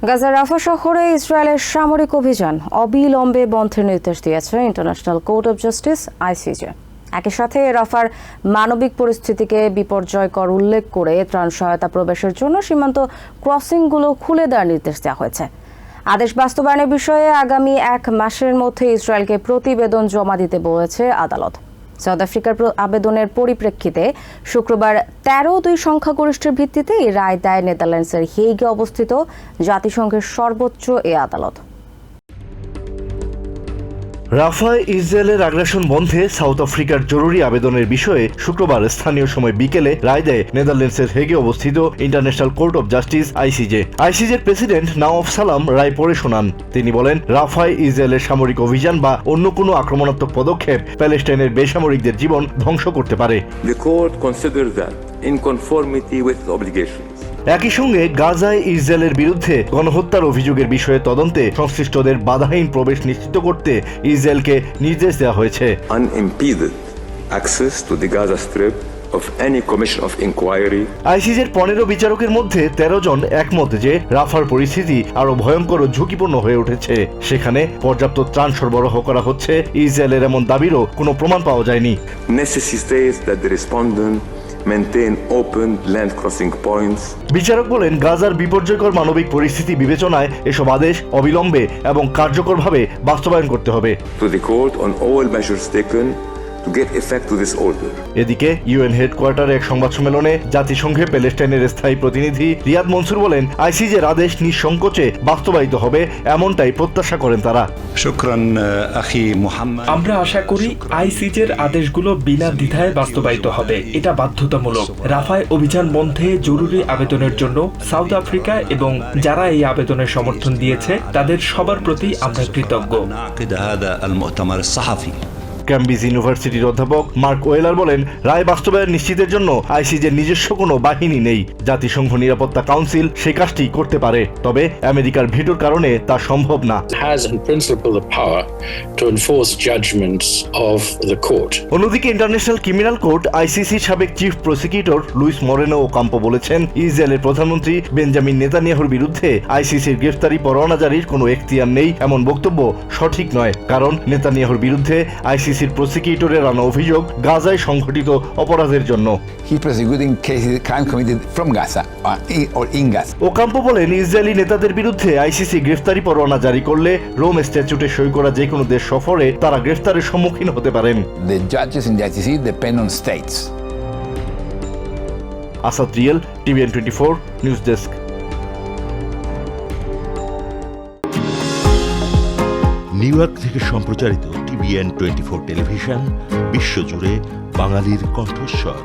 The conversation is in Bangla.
গাজার রাফা শহরে ইসরায়েলের সামরিক অভিযান অবিলম্বে বন্ধের নির্দেশ দিয়েছে international court of justice ICJ. একই সাথে রাফার মানবিক পরিস্থিতিকে বিপর্যয়কর উল্লেখ করে ত্রাণ সহায়তা প্রবেশের জন্য সীমান্ত ক্রসিংগুলো খুলে দেওয়ার নির্দেশ দেওয়া হয়েছে। আদেশ বাস্তবায়নের বিষয়ে আগামী 1 মাসের মধ্যে ইসরায়েলকে প্রতিবেদন জমা দিতে বলেছে আদালত। সাউথ আফ্রিকার আবেদনের পরিপ্রেক্ষিতে শুক্রবার 13-2 সংখ্যাগরিষ্ঠের ভিত্তিতে এই রায় দেয় নেদারল্যান্ডসের হেগে অবস্থিত জাতিসংঘের সর্বোচ্চ এ আদালত। রাফায় ইসরায়েলের আগ্রাসন বন্ধে সাউথ আফ্রিকার জরুরি আবেদনের বিষয়ে শুক্রবার স্থানীয় সময় বিকেলে রায় দেয় নেদারল্যান্ডসের হেগে অবস্থিত international court of justice ICJ. আইসিজের প্রেসিডেন্ট নওয়াফ সালাম রায় পড়ে শোনান। তিনি বলেন, রাফায় ইসরায়েলের সামরিক অভিযান বা অন্য কোনো আক্রমণাত্মক পদক্ষেপ প্যালেস্টাইনের বেসামরিকদের জীবন ধ্বংস করতে পারে। The court considers that in conformity with the obligations. একই সঙ্গে গাজায় ইসরায়েলের বিরুদ্ধে গণহত্যার অভিযোগের বিষয়ে তদন্তে সংশ্লিষ্টদের বাধাহীন প্রবেশ নিশ্চিত করতে ইসরায়েলকে নির্দেশ দেওয়া হয়েছে। Unimpeded access to the Gaza Strip of any commission of inquiry. আইসিজের 15 বিচারকের মধ্যে 13 জন একমত যে রাফার পরিস্থিতি আরো ভয়ঙ্কর ও ঝুঁকিপূর্ণ হয়ে উঠেছে। সেখানে পর্যাপ্ত ত্রাণ সরবরাহ করা হচ্ছে, ইসরায়েলের এমন দাবিরও কোনো প্রমাণ পাওয়া যায়নি। Necessitates that the respondent maintain open land crossing points. বিচারক বলেন, গাজার বিপর্যয়কর মানবিক পরিস্থিতি বিবেচনায় এসব আদেশ অবিলম্বে এবং কার্যকরভাবে বাস্তবায়ন করতে হবে। To the court on all measures taken to get effect to this order. এদিকে ইউএন হেডকোয়ার্টারে এক সংবাদ সম্মেলনে জাতিসংঘে প্যালেস্টাইনের স্থায়ী প্রতিনিধি রিয়াদ মনসুর বলেন, আইসিজের আদেশ নিঃসংকোচে বাস্তবায়িত হবে এমনটাই প্রত্যাশা করেন তারা। আমরা আশা করি আইসিজের আদেশগুলো বিনা দ্বিধায় বাস্তবায়িত হবে। এটা বাধ্যতামূলক। রাফায় অভিযান বন্ধে জরুরি আবেদনের জন্য সাউথ আফ্রিকা এবং যারা এই আবেদনের সমর্থন দিয়েছে তাদের সবার প্রতি আমরা কৃতজ্ঞ। ক্যামব্রিজ ইউনিভার্সিটির অধ্যাপক মার্ক ওয়েলার বলেন, রায় বাস্তবায়ন নিশ্চিতের জন্য আইসিজের নিজস্ব কোনো বাহিনী নেই। জাতিসংঘ নিরাপত্তা কাউন্সিল সে কাজটি করতে পারে, তবে আমেরিকার ভিটোর কারণে তা সম্ভব না। অন্যদিকে ইন্টারন্যাশনাল ক্রিমিনাল কোর্ট আইসিসির সাবেক chief prosecutor Luis Moreno Ocampo বলেছেন, ইসরায়েলের প্রধানমন্ত্রী বেঞ্জামিন নেতানিয়াহুর বিরুদ্ধে আইসিসির গ্রেফতারি পরোয়ানা জারির কোনো এখতিয়ার নেই এমন বক্তব্য সঠিক নয়। কারণ নেতানিয়াহুর বিরুদ্ধে আইসিসির প্রসিকিউটরের আনা অভিযোগ গাজায় সংঘটিত অপরাধের জন্য। ওকাম্পো বলেন, ইসরায়েলি নেতাদের বিরুদ্ধে আইসিসি গ্রেফতারি পরোয়ানা জারি করলে রোম স্ট্যাচুটে সই করা যে কোনো দেশ সফরে তারা গ্রেফতারের সম্মুখীন হতে পারেন। Asad real, TVN 24 news desk. New York থেকে সম্প্রচারিত টিভিএন 24 টেলিভিশন বিশ্বজুড়ে বাঙালির কণ্ঠস্বর।